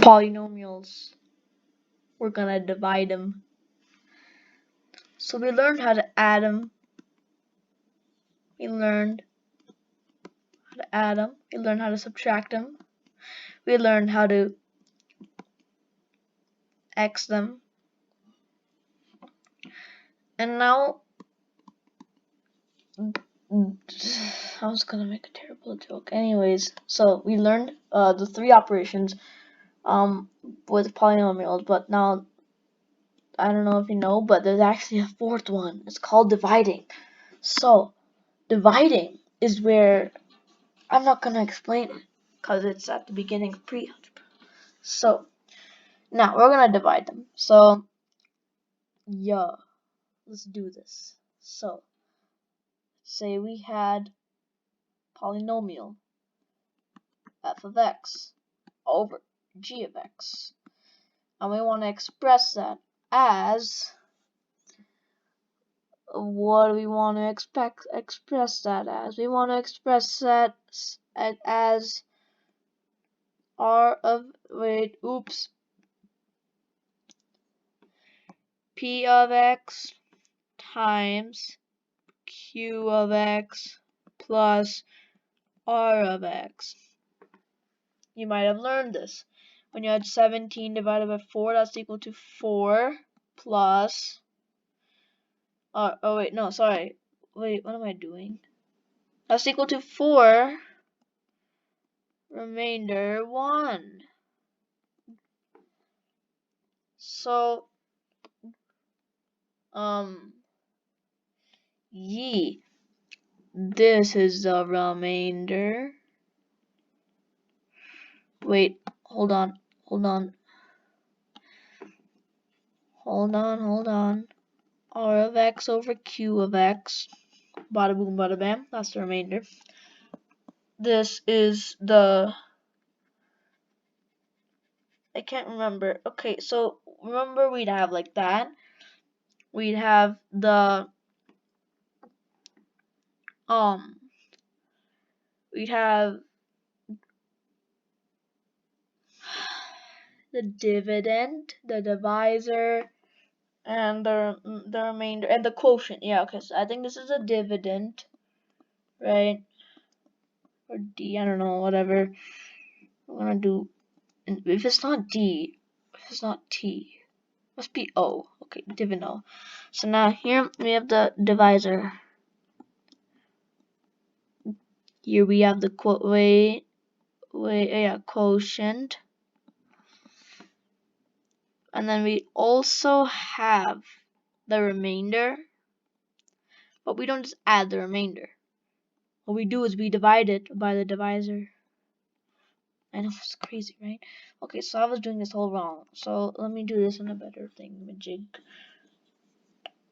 polynomials. We're gonna divide them. So we learned how to add them. We learned how to subtract them. We learned how to x them. And now I was gonna make a terrible joke. Anyways, so we learned the 3 operations with polynomials, but now I don't know if you know, but there's actually a 4th one. It's called dividing. So dividing is where I'm not gonna explain it because it's at the beginning of pre-algebra. So now we're gonna divide them. So yeah, let's do this. So say we had polynomial f of x over g of x, and we want to express that as, what do we want to express that as? We want to express that as r of, p of x times q of x plus r of x. You might have learned this. When you had 17 divided by 4, that's equal to 4 plus, what am I doing? That's equal to 4 remainder 1. So, this is the remainder. Wait, hold on. R of x over q of x. Bada boom, bada bam. That's the remainder. This is the, I can't remember. Okay, so remember we'd have like that. We'd have the, we'd have the dividend, the divisor, and the remainder, and the quotient. Yeah, okay, so I think this is a dividend, right? Or D, I don't know, whatever. I'm gonna do, if it's not D, if it's not T, must be O. Okay, dividend O. So now here we have the divisor. Here we have the quotient. And then we also have the remainder, but we don't just add the remainder. What we do is we divide it by the divisor. I know, it's crazy, right? Okay, so I was doing this all wrong. So let me do this in a better thingamajig.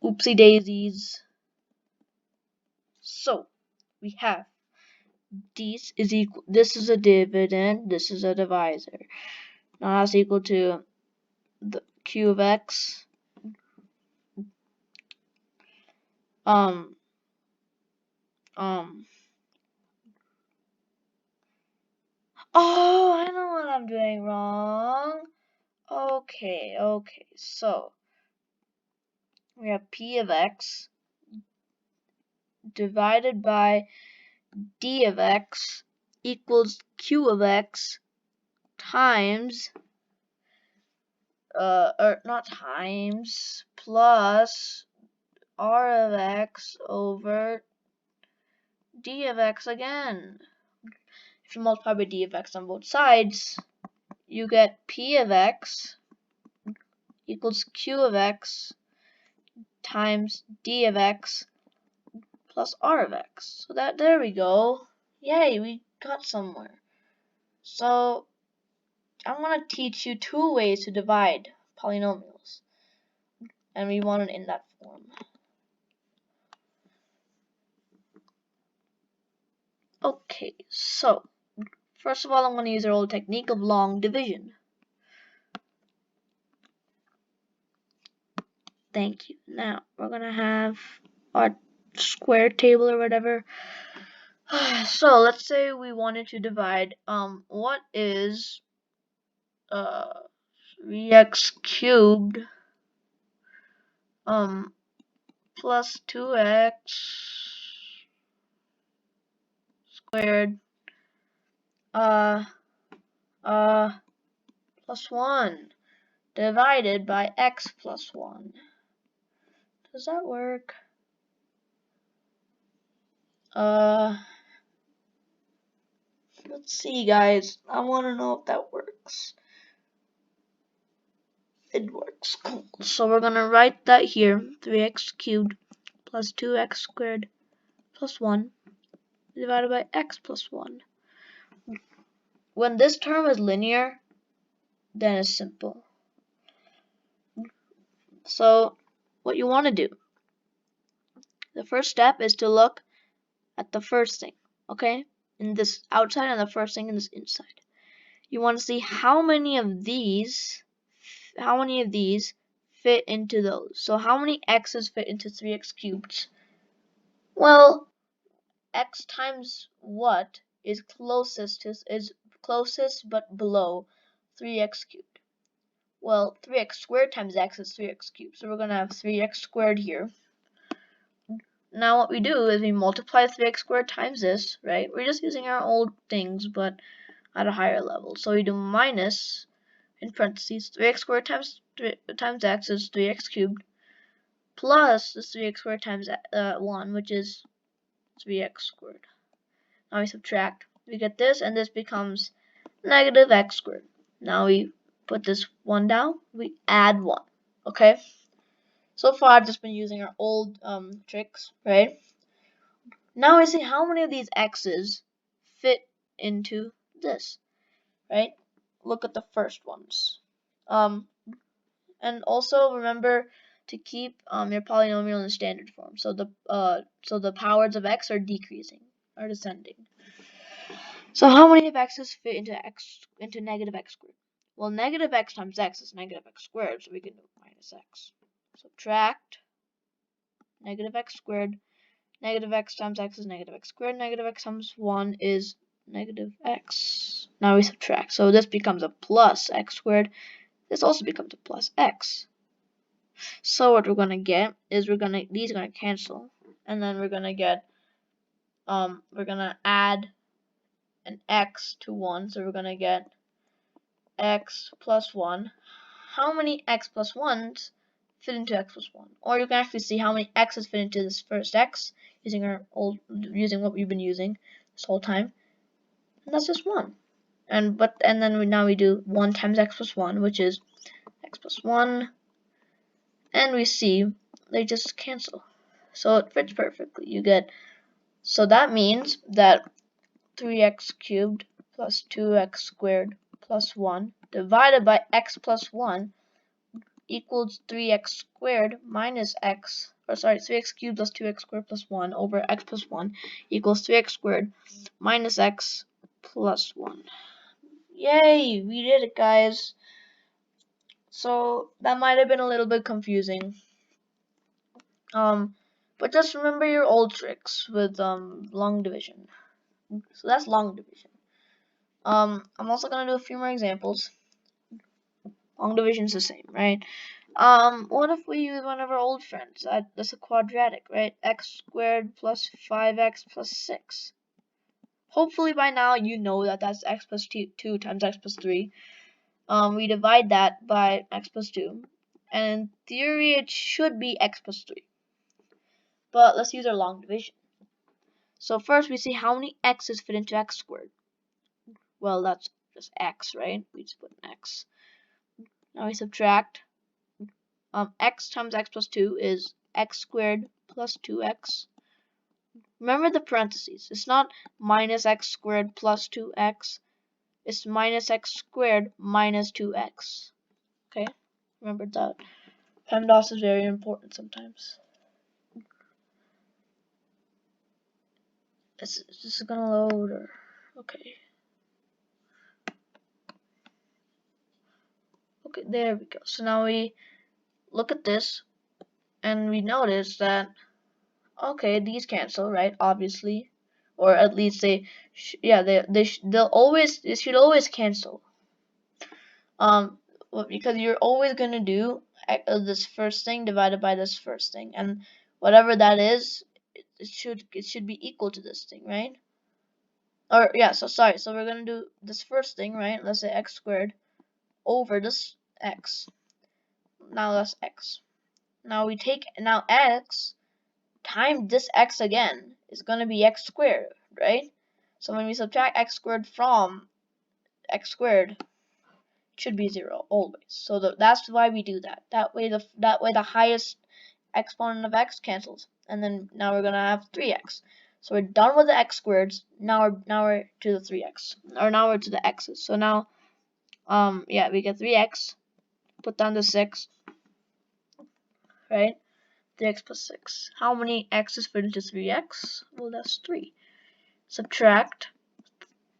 Oopsie daisies. So we have this is equal. This is a dividend. This is a divisor. Now that's equal to the q of x. Oh, I know what I'm doing wrong. Okay, so we have p of x divided by d of x equals q of x times, plus r of x over d of x again. If you multiply by d of x on both sides, you get p of x equals q of x times d of x plus r of x. So there we go. Yay, we got somewhere. So I'm going to teach you 2 ways to divide polynomials, and we want it in that form. Okay, so first of all, I'm going to use our old technique of long division. Thank you. Now we're going to have our square table or whatever. So let's say we wanted to divide, what is 3x cubed plus 2x squared plus 1 divided by x plus 1. Does that work? Let's see, guys. I want to know if that works. It works. Cool. So we're going to write that here. 3x cubed plus 2x squared plus 1 divided by x plus 1. When this term is linear, then it's simple. So what you want to do, the first step is to look at the first thing, okay? In this outside and the first thing in this inside. You want to see how many of these fit into those. So how many x's fit into 3x cubed? Well, x times what is closest but below 3x cubed. Well, 3x squared times x is 3x cubed. So we're going to have 3x squared here. Now what we do is we multiply 3x squared times this, right? We're just using our old things, but at a higher level. So we do minus, in parentheses, 3x squared times x is 3x cubed, plus this 3x squared times 1, which is 3x squared. Now we subtract. We get this, and this becomes negative x squared. Now we put this 1 down. We add 1. Okay? So far, I've just been using our old tricks, right? Now we see how many of these x's fit into this, right? Look at the first ones. And also remember to keep your polynomial in standard form. So the powers of x are descending. So how many of x's fit into negative x squared? Well, negative x times x is negative x squared, so we can do minus x. Subtract negative x squared. Negative x times x is negative x squared. Negative x times 1 is negative x. Now we subtract. So this becomes a plus x squared. This also becomes a plus x. So what we're going to get is these are going to cancel. And then we're going to get, we're going to add an x to 1. So we're going to get x plus 1. How many x plus 1s fit into x plus 1? Or you can actually see how many x's fit into this first x using what we've been using this whole time. And that's just 1. And then now we do 1 times x plus 1, which is x plus 1. And we see they just cancel. So it fits perfectly. So that means that 3x cubed plus 2x squared plus 1 divided by x plus 1 equals 3x squared minus 3x cubed plus 2x squared plus 1 over x plus 1 equals 3x squared minus x plus 1. Yay, we did it, guys. So that might have been a little bit confusing. But just remember your old tricks with long division. So that's long division. I'm also gonna do a few more examples. Long division is the same, right? What if we use one of our old friends? That's a quadratic, right? X squared plus 5x plus 6. Hopefully by now you know that that's x plus 2 times x plus 3. We divide that by x plus 2. And in theory it should be x plus 3. But let's use our long division. So first we see how many x's fit into x squared. Well, that's just x, right? We just put an x. Now we subtract. X times x plus 2 is x squared plus 2x. Remember the parentheses. It's not minus x squared plus 2x. It's minus x squared minus 2x. Okay? Remember that. PEMDAS is very important sometimes. Is this gonna load or... Okay. Okay, there we go. So now we look at this and we notice that, okay, these cancel, right? Obviously. Or at least they should always cancel. because you're always going to do this first thing divided by this first thing, and whatever that is, it should be equal to this thing, right? Or yeah, so we're going to do this first thing, right? Let's say x squared over this x. Now that's x. Now x times this x again is going to be x squared, right? So when we subtract x squared from x squared, it should be 0 always. So that's why we do that. That way the highest exponent of x cancels, and then now we're gonna have 3x. So we're done with the x squareds. Now we're to the 3x, or now we're to the x's. So now yeah, we get 3x. Put down the 6, right? 3x plus 6. How many x's fit into 3x? Well, that's 3. Subtract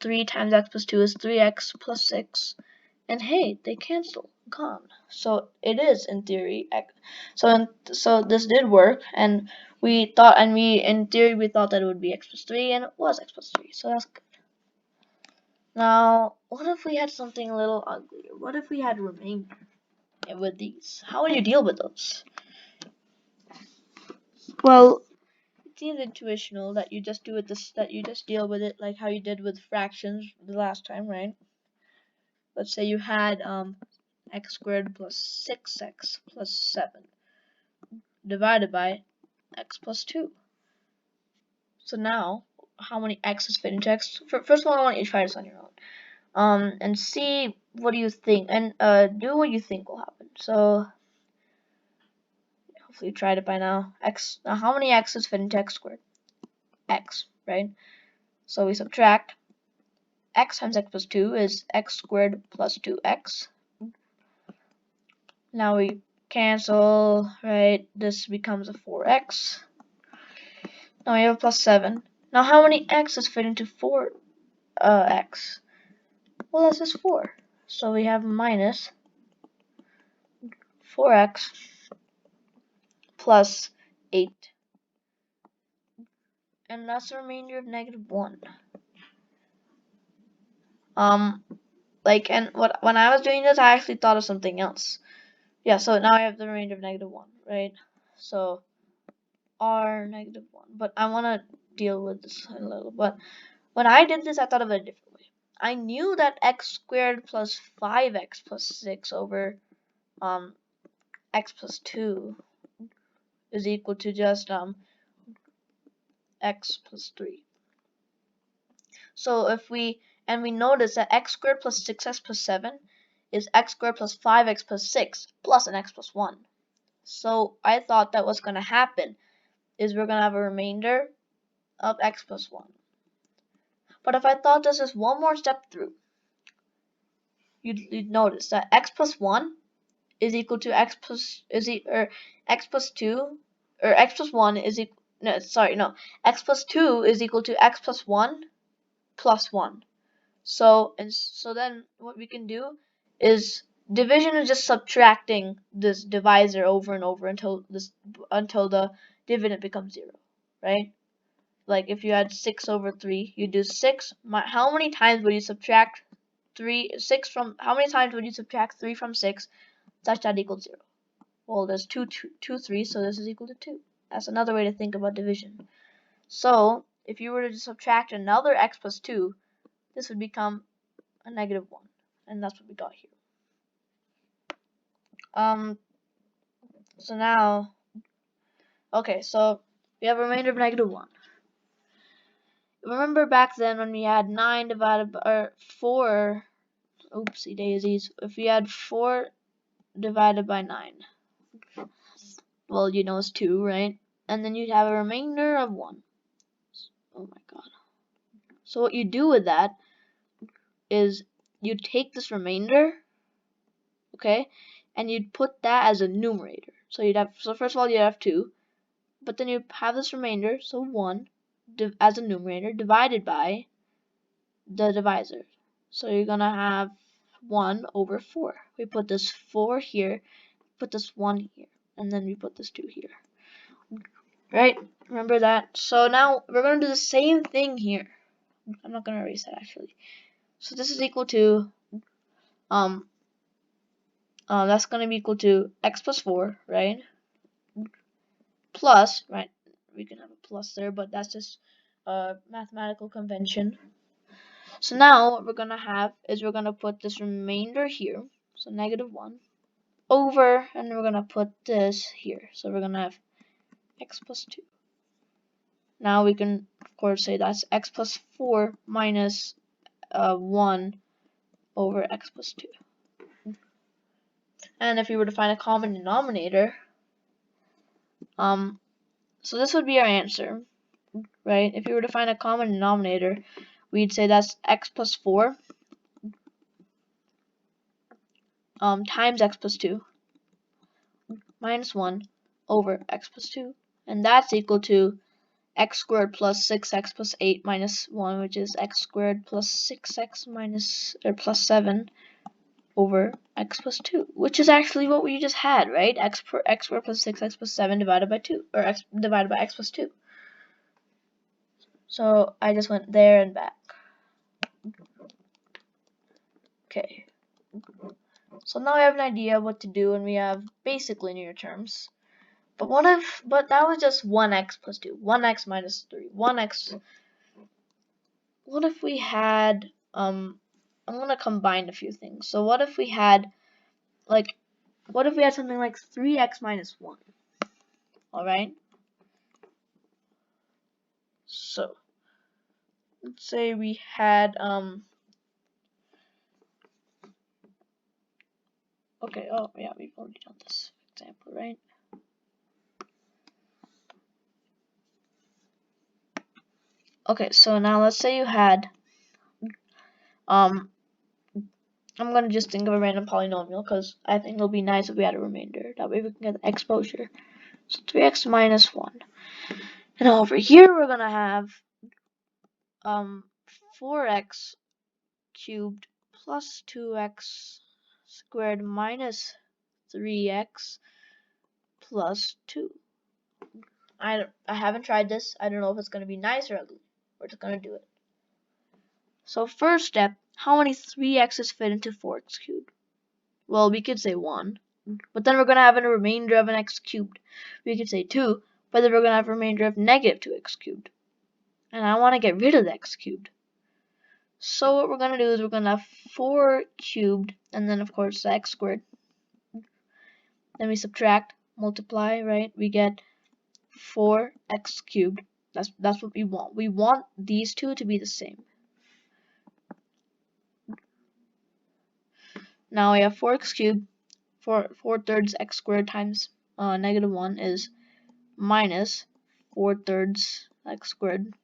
3 times x plus 2 is 3x plus 6. And hey, they cancel. Gone. So it is in theory. So this did work, and in theory we thought that it would be x plus 3, and it was x plus 3. So that's good. Now, what if we had something a little uglier? What if we had remainder with these? How would you deal with those? Well, it seems intuitional that you just deal with it like how you did with fractions the last time, right? Let's say you had x squared plus 6x plus 7 divided by x plus 2. So now, how many x's fit into x? First of all, I want you to try this on your own. And see what you think, and do what you think will happen. So hopefully you tried it by now. Now how many x's fit into x squared? X, right? So we subtract x times x plus 2 is x squared plus 2x. Now we cancel, right? This becomes a 4x. Now we have a plus 7. Now how many x's fit into 4x? Well, that's just 4. So we have minus 4x plus 8. And that's the remainder of negative 1. When I was doing this, I actually thought of something else. Yeah, so now I have the remainder of negative 1, right? So r negative 1. But I want to deal with this a little. But when I did this, I thought of it a different way. I knew that x squared plus 5x plus 6 over x plus 2 is equal to just x plus 3. So we notice that x squared plus 6x plus 7 is x squared plus 5x plus 6 plus an x plus 1. So I thought that what's going to happen is we're going to have a remainder of x plus 1. But if I thought this is one more step through, you'd notice that x plus 1 is equal to x plus 2, or x plus 1 is equal, x plus 2 is equal to x plus 1 plus 1. So then what we can do is division is just subtracting this divisor over and over until the dividend becomes 0, right? Like if you had 6 over 3, you do 6. How many times would you subtract 3 from 6 such that equals 0? Well, there's 2 3, so this is equal to 2. That's another way to think about division. So if you were to subtract another x plus 2, this would become a negative 1, and that's what we got here. So now, okay, so we have a remainder of negative 1. Remember back then when we had 9 divided by, or 4, oopsie daisies, if we had 4 divided by 9, well, it's 2, right? And then you'd have a remainder of 1. Oh my god. So what you do with that is you take this remainder, okay, and you'd put that as a numerator. So first of all, you'd have 2, but then you have this remainder, so 1, as a numerator, divided by the divisor. So you're gonna have 1 over 4. We put this 4 here, put this 1 here, and then we put this 2 here. Right? Remember that? So now we're gonna do the same thing here. I'm not gonna erase that actually. So this is equal to that's going to be equal to x plus 4, right? Plus, right? We can have a plus there, but that's just mathematical convention. So now what we're going to have is we're going to put this remainder here, so -1, over, and we're going to put this here. So we're going to have x plus 2. Now we can, of course, say that's x plus 4 minus 1 over x plus 2. And if we were to find a common denominator, so this would be our answer, right? If we were to find a common denominator, we'd say that's x plus 4 times x plus 2 minus 1 over x plus 2. And that's equal to x squared plus 6x plus 8 minus 1, which is x squared plus 6x minus, or plus 7 over x plus 2, which is actually what we just had, right? X squared plus 6x plus 7 divided by 2, or x divided by x plus 2. So I just went there and back. Okay. So now we have an idea what to do, and we have basic linear terms. But that was just 1x plus 2, 1x minus 3, 1x. What if we had, I'm gonna combine a few things. So what if we had, something like 3x minus 1? Alright? So, let's say we had, okay, oh yeah, we've already done this example, right? Okay, so now let's say you had, I'm gonna just think of a random polynomial because I think it'll be nice if we had a remainder. That way we can get the exposure. So 3x minus 1. And over here we're gonna have 4x cubed plus 2x squared minus 3x plus 2. I haven't tried this. I don't know if it's gonna be nice or ugly. We're just gonna do it. So first step, how many 3x's fit into 4x cubed? Well, we could say 1, but then we're going to have a remainder of an x cubed. We could say 2, but then we're going to have a remainder of negative 2x cubed. And I want to get rid of the x cubed. So what we're going to do is we're going to have 4 cubed, and then of course the x squared. Then we subtract, multiply, right? We get 4x cubed. That's what we want. We want these two to be the same. Now we have 4x cubed. 4/3 x squared times -1 is minus 4/3 x squared.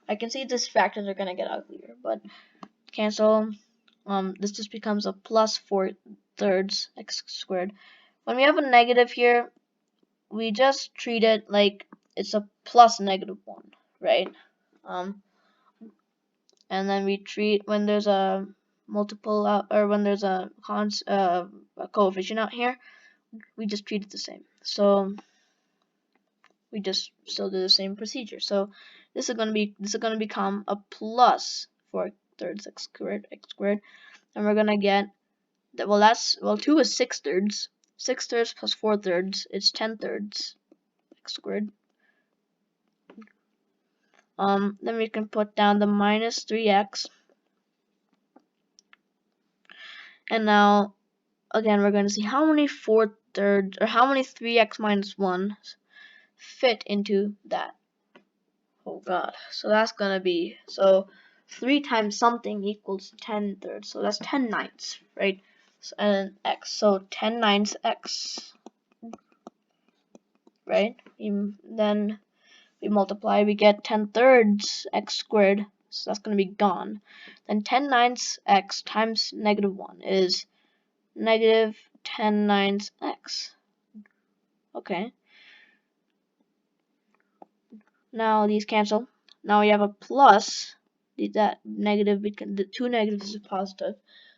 I can see these factors are going to get uglier, but cancel. This just becomes a plus 4/3 x squared. When we have a negative here, we just treat it like it's a plus -1, right? And then we treat when there's a multiple or when there's a coefficient out here, we just treat it the same. So we just still do the same procedure. So this is gonna become a plus 4/3 x squared, and we're gonna get that. Well, 2 is 6/3. 6/3 plus 4/3 is 10/3 x squared. Then we can put down the minus 3x, and now again we're gonna see how many 4/3 or how many 3x minus 1 fit into that. Oh god, so that's gonna be, so 3 times something equals 10/3, so that's 10/9, right? So, and x, so 10/9 x, right? Then we multiply, we get 10/3 x squared, so that's gonna be gone. Then 10/9 x times -1 is negative 10/9 x. Okay. Now these cancel. Now we have a plus. That negative, the two negatives is positive,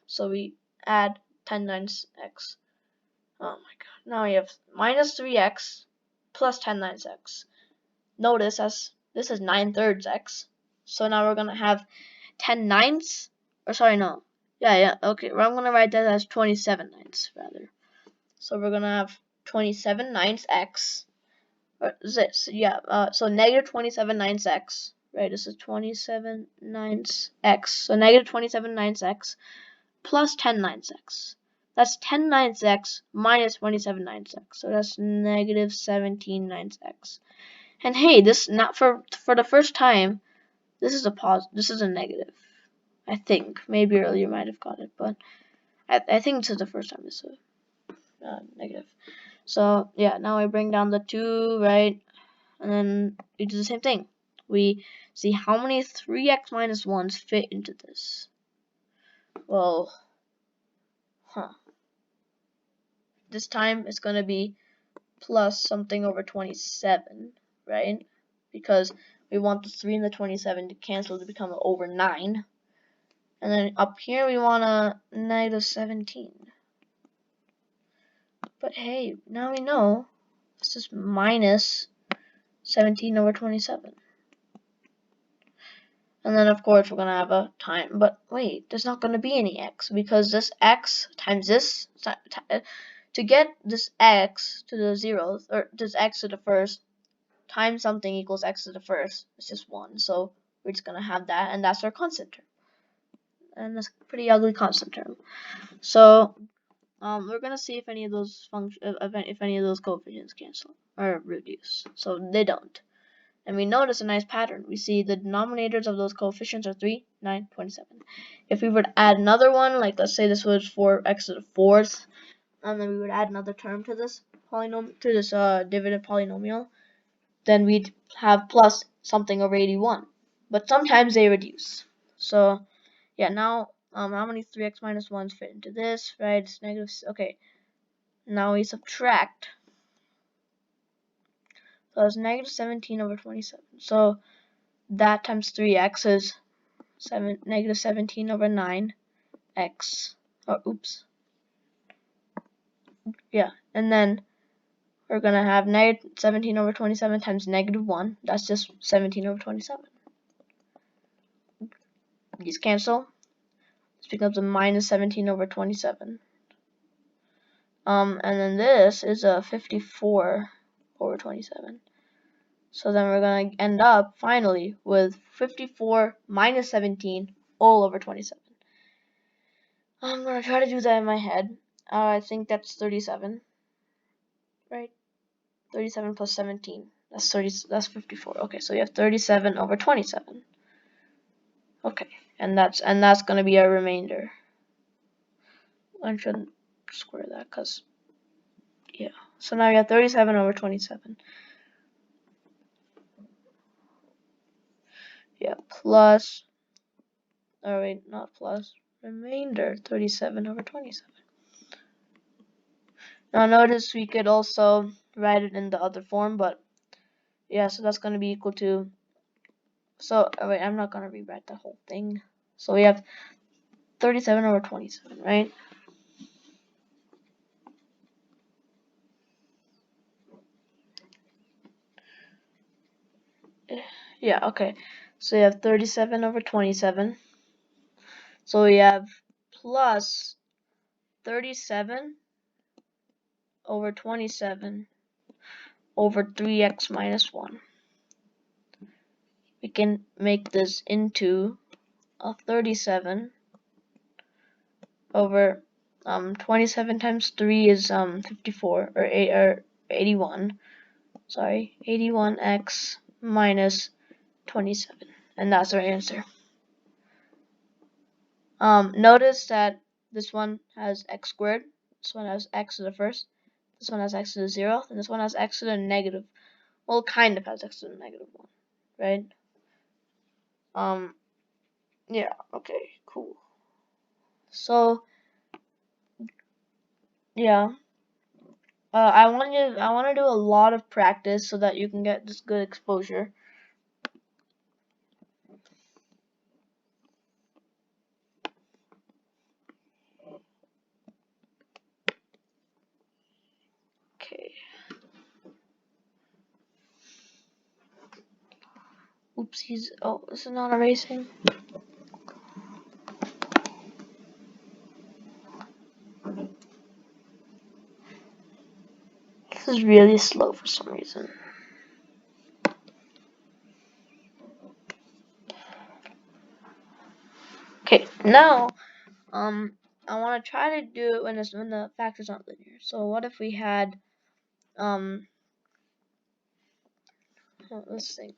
so we add 10/9 x. Oh my god. Now we have minus 3x plus 10/9 x. Notice as this is 9/3 x. So now we're gonna have 10/9, or sorry, no, Okay, well, I'm gonna write that as 27/9 rather. So we're gonna have 27/9 x. Or this, so negative 27/9 x. Right, this is 27/9 x. So negative 27/9 x plus 10/9 x. That's 10/9 x minus 27/9 x. So that's negative 17/9 x. And hey, this not for the first time. This is a negative. I think maybe earlier you might have got it, but I think this is the first time this is negative. So yeah, now I bring down the 2, right? And then we do the same thing. We see how many 3x minus 1s fit into this. Well, this time it's going to be plus something over 27, right? Because we want the 3 and the 27 to cancel to become over 9. And then up here we want a negative 17. But hey, now we know this is minus 17 over 27. And then of course we're going to have a time. But wait, there's not going to be any x because this x times this, to get this x to the 0th, or this x to the first, times something equals x to the first. It's just 1. So we're just going to have that, and that's our constant term. And that's a pretty ugly constant term. So we're going to see if any of those if any of those coefficients cancel or reduce. So they don't. And we notice a nice pattern. We see the denominators of those coefficients are 3, 9, 27. If we were to add another one, like let's say this was 4x to the 4th, and then we would add another term to this polynomial, to this dividend polynomial, then we'd have plus something over 81. But sometimes they reduce. So yeah, now how many 3x minus 1s fit into this, right? It's negative. Okay, now we subtract. So it's negative 17 over 27. So that times 3x is negative 17 over 9x. Oops. Yeah, and then we're going to have negative 17 over 27 times negative 1. That's just 17 over 27. These cancel. This becomes a minus 17 over 27. And then this is a 54 over 27. So then we're going to end up finally with 54 minus 17 all over 27. I'm going to try to do that in my head. I think that's 37. Right? 37 plus 17. That's 54. Okay, so you have 37 over 27. Okay, and that's going to be our remainder. I shouldn't square that because yeah. So now you have 37 over 27. Yeah, plus, oh wait, not plus, remainder 37 over 27. Now notice we could also write it in the other form, but yeah, so that's going to be equal to, so wait, I'm not going to rewrite the whole thing. So we have 37 over 27, right? Yeah, okay. So you have 37 over 27. So we have plus 37 over 27 over 3x minus 1. We can make this into a 37 over 27 times 3 is 54 or 81. Sorry, 81x minus 27, and that's our answer. Notice that this one has x squared, this one has x to the first, this one has x to the 0th, and this one has x to the negative. Well, it kind of has x to the negative 1, right? Yeah, okay, cool. So, yeah. I want to do a lot of practice so that you can get this good exposure. Okay. Oopsies. Oh, this is not erasing. is really slow for some reason. Okay, now I want to try to do it when the factors aren't linear. So what if we had let's think.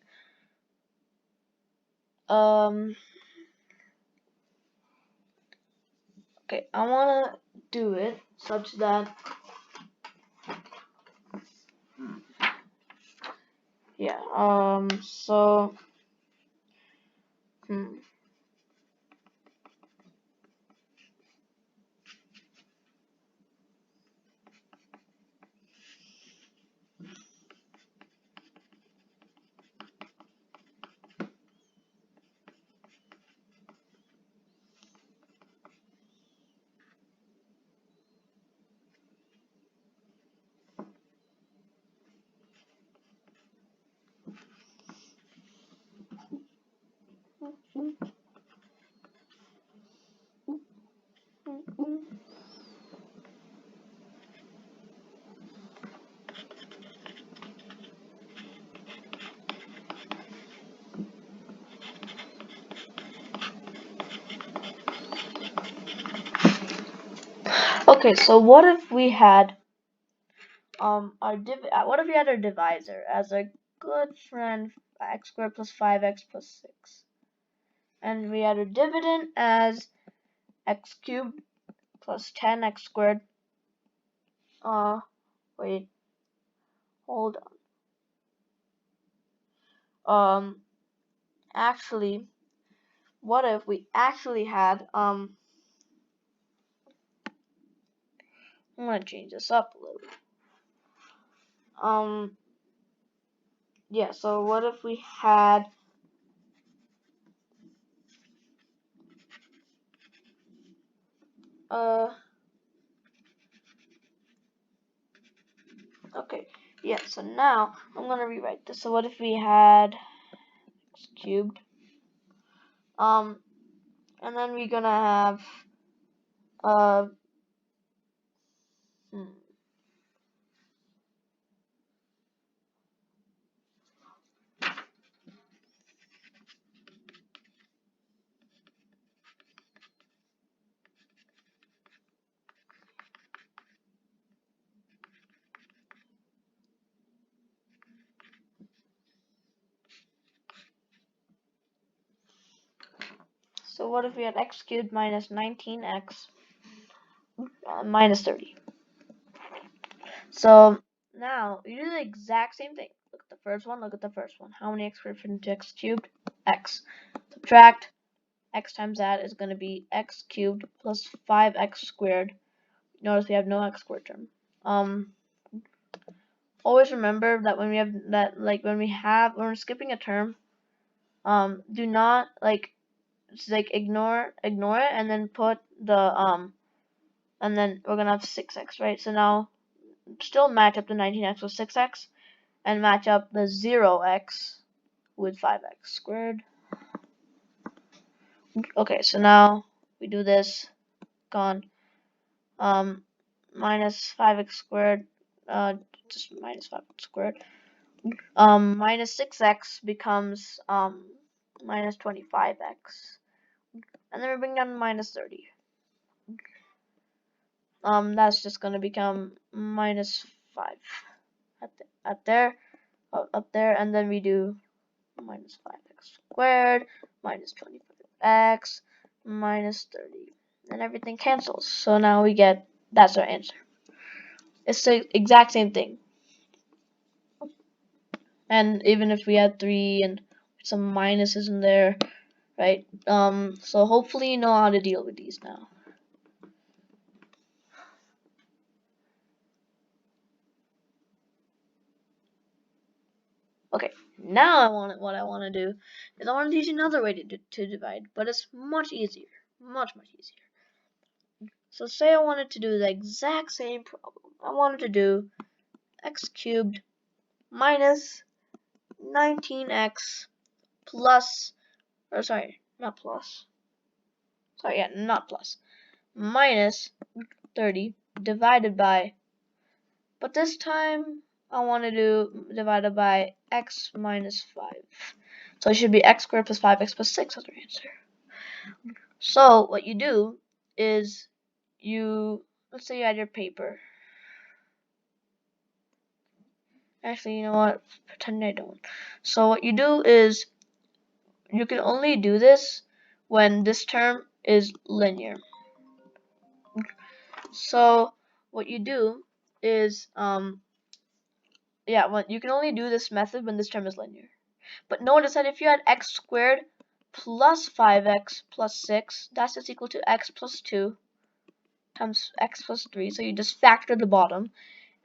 Okay, I want to do it such that so okay, so what if we had what if we had our divisor as a good friend x squared plus 5x plus 6, and we had our dividend as x cubed plus 10x squared. Wait, hold on. Actually, what if we actually had I'm gonna change this up a little. Yeah, so what if we had okay, yeah, so now I'm gonna rewrite this. So what if we had x cubed, and then we're gonna have so what if we had x cubed minus 19x minus 30. So now you do the exact same thing. Look at the first one, look at the first one. How many x squared fit into x cubed? X. Subtract x times that is going to be x cubed plus 5x squared. Notice we have no x squared term. Always remember that when we have that, like when we're skipping a term, do not ignore it and then put the and then we're gonna have 6x, right? So now still match up the 19x with 6x and match up the 0x with 5x squared. Okay, so now we do this, gone. Minus 5x squared, just minus 5x squared. Minus 6x becomes minus 25x, and then we bring down minus 30. That's just gonna become minus 5 up there, and then we do minus 5x squared minus 25x minus 30, and everything cancels. So now we get, that's our answer. It's the exact same thing. And even if we had 3 and some minuses in there, right? So hopefully you know how to deal with these now. Okay, now what I want to do is I want to teach another way to divide, but it's much easier, much easier. So say I wanted to do the exact same problem. I wanted to do x cubed minus 19x plus, or sorry, not plus. Sorry, yeah, not plus. Minus 30 divided by, but this time I want to do divided by x minus 5. So it should be x squared plus 5x plus 6 as our answer. So what you do is let's say you had your paper. Actually, you know what? Pretend I don't. So what you do is you can only do this when this term is linear. So what you do is you can only do this method when this term is linear. But notice that if you had x squared plus 5x plus 6, that's just equal to x plus 2 times x plus 3. So you just factor the bottom.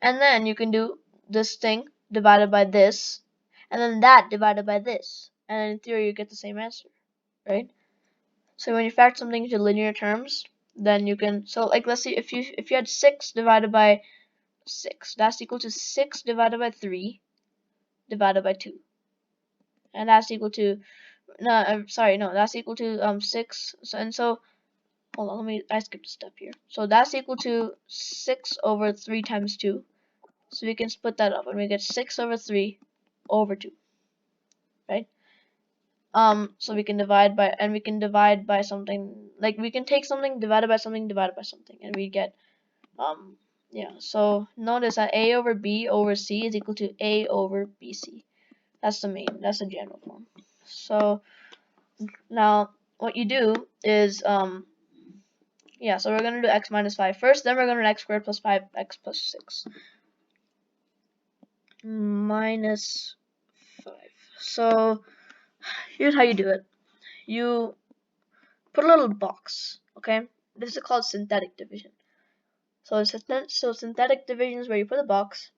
And then you can do this thing divided by this. And then that divided by this. And in theory, you get the same answer, right? So when you factor something into linear terms, then you can, so like let's see, if you had 6 divided by 6, that's equal to 6 divided by 3 divided by 2. And that's equal to, that's equal to 6. So hold on, I skipped a step here. So that's equal to 6 over 3 times 2. So we can split that up and we get 6 over 3 over 2, right? So we can divide by something, like we can take something divided by something divided by something, and we get, so notice that a over b over c is equal to a over bc. That's the general form. So now what you do is, so we're going to do x minus 5 first, then we're going to do x squared plus 5x plus 6 minus 5. So here's how you do it. You put a little box, okay? This is called synthetic division. So synthetic division is where you put a box,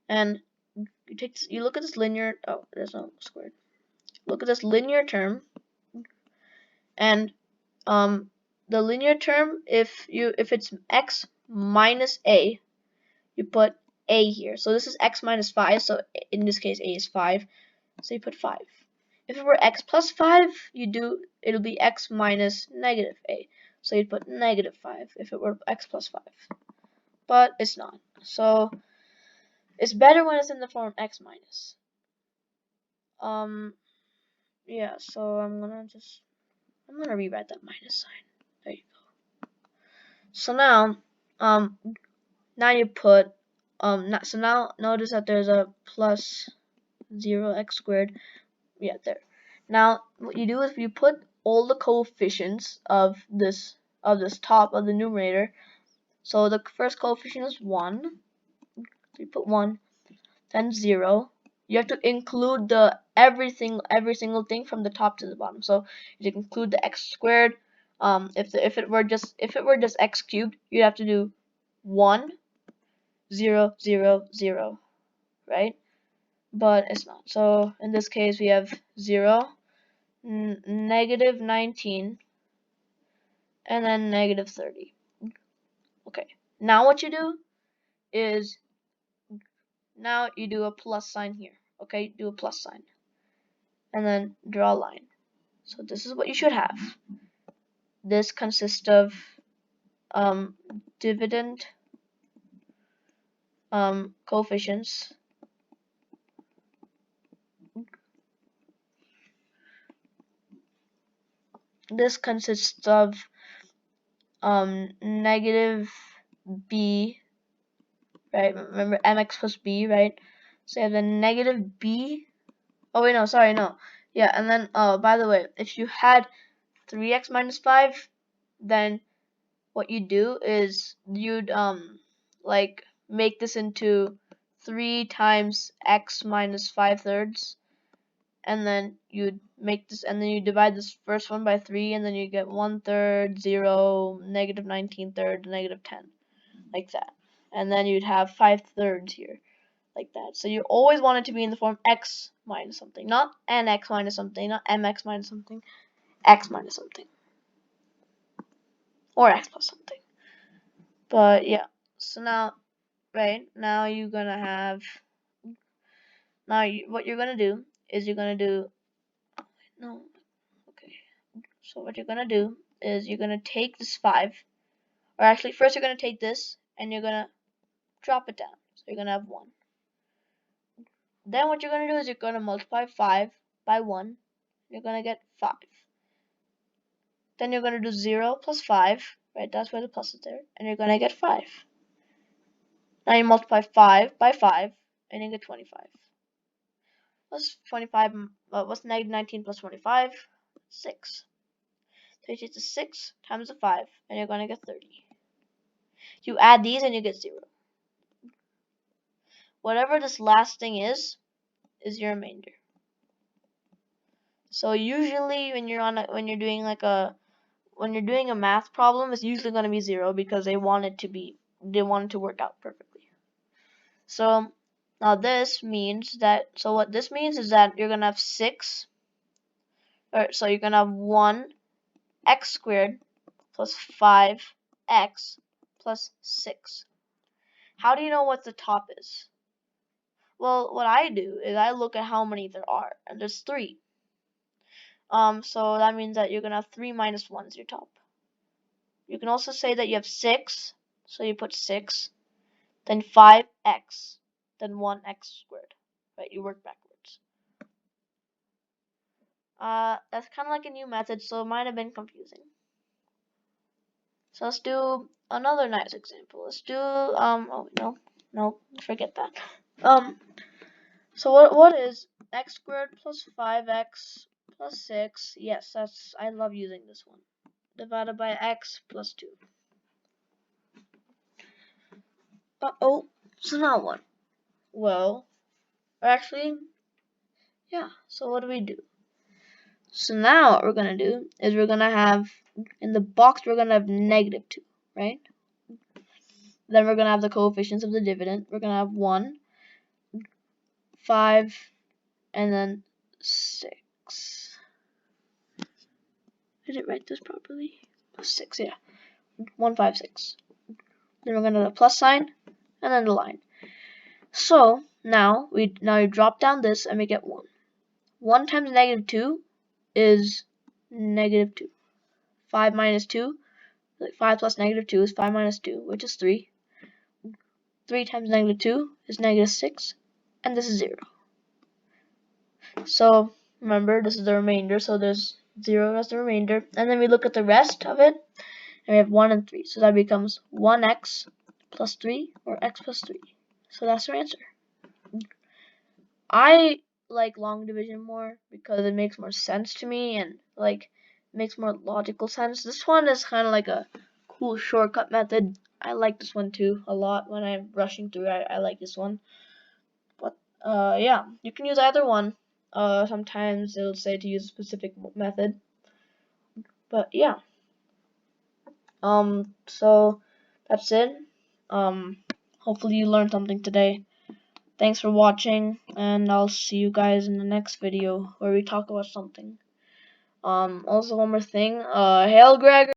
and you look at this linear, oh, there's no squared. Look at this linear term, and the linear term, if it's x minus a, you put a here. So this is x minus 5, so in this case a is 5, so you put 5. If it were x plus 5, it'll be x minus negative a, so you'd put negative 5 if it were x plus 5. But it's not. So it's better when it's in the form x minus. So I'm gonna rewrite that minus sign. There you go. So now, now you put, so now notice that there's a plus 0x squared. Yeah, there. Now what you do is you put all the coefficients of this top of the numerator. So the first coefficient is 1. So you put 1, then 0. You have to include every single thing from the top to the bottom. So you include the x squared. If it were just x cubed, you'd have to do 1, 0, 0, 0, right? But it's not. So in this case, we have 0, negative 19, and then negative 30. Okay. Now what you do is, now you do a plus sign here. Okay, do a plus sign, and then draw a line. So this is what you should have. This consists of dividend coefficients. This consists of negative b, right? Remember mx plus b, right? So you have the negative b. Oh wait, no, sorry, no. Yeah, and then by the way, if you had 3x minus 5, then what you do is you'd like make this into 3 times x minus 5/3, and then you'd make this, and then you divide this first one by 3, and then you get 1/3, 0, negative 19/3, negative 10, like that. And then you'd have 5/3 here, like that. So you always want it to be in the form x minus something, not nx minus something, not mx minus something, x minus something, or x plus something. But yeah, so now, right, now you're gonna have, what you're gonna do is you're gonna do, no, okay, so what you're gonna do is you're gonna take this 5, or actually first you're gonna take this and you're gonna drop it down, so you're gonna have 1. Then what you're going to do is you're going to multiply 5 by 1. You're going to get 5. Then you're going to do 0 plus 5, right? That's where the plus is there. And you're going to get 5. Now you multiply 5 by 5, and you get 25. Plus 25, what's negative 19 plus 25? 6. So you take the 6 times the 5, and you're going to get 30. You add these, and you get 0. Whatever this last thing is your remainder. So usually when you're doing a math problem, it's usually going to be 0 because they want it to work out perfectly. So now this means that, so what this means is that you're going to have 6, so you're going to have 1 x squared plus 5x plus 6. How do you know what the top is? Well, what I do is I look at how many there are, and there's 3. So that means that you're going to have 3 minus 1 is your top. You can also say that you have 6, so you put 6, then 5x, then 1x squared, right? You work backwards. That's kind of like a new method, so it might have been confusing. So let's do another nice example. Let's do, oh, no, forget that. So what is x squared plus 5x plus 6? Yes, I love using this one. Divided by x plus 2. So now what? Well, actually, yeah, so what do? So now what we're going to do is we're going to have, in the box, we're going to have negative 2, right? Then we're going to have the coefficients of the dividend. We're going to have 1, 5, and then 6. Did it write this properly? 6, yeah. 1, 5, 6. Then we're going to have the plus sign, and then the line. So now you drop down this, and we get 1. 1 times negative 2 is negative 2. 5 minus 2, 5 plus negative 2 is 5 minus 2, which is 3. 3 times negative 2 is negative 6, and this is 0. So remember, this is the remainder, so there's 0 as the remainder. And then we look at the rest of it, and we have 1 and 3. So that becomes 1x plus 3, or x plus 3. So that's our answer. I like long division more because it makes more sense to me, and like makes more logical sense. This one is kind of like a cool shortcut method. I like this one too a lot. When I'm rushing through, I like this one. But yeah, you can use either one. Sometimes it'll say to use a specific method. But yeah. So that's it. Hopefully you learned something today. Thanks for watching, and I'll see you guys in the next video where we talk about something. Also one more thing. Hale Hrhpthsm.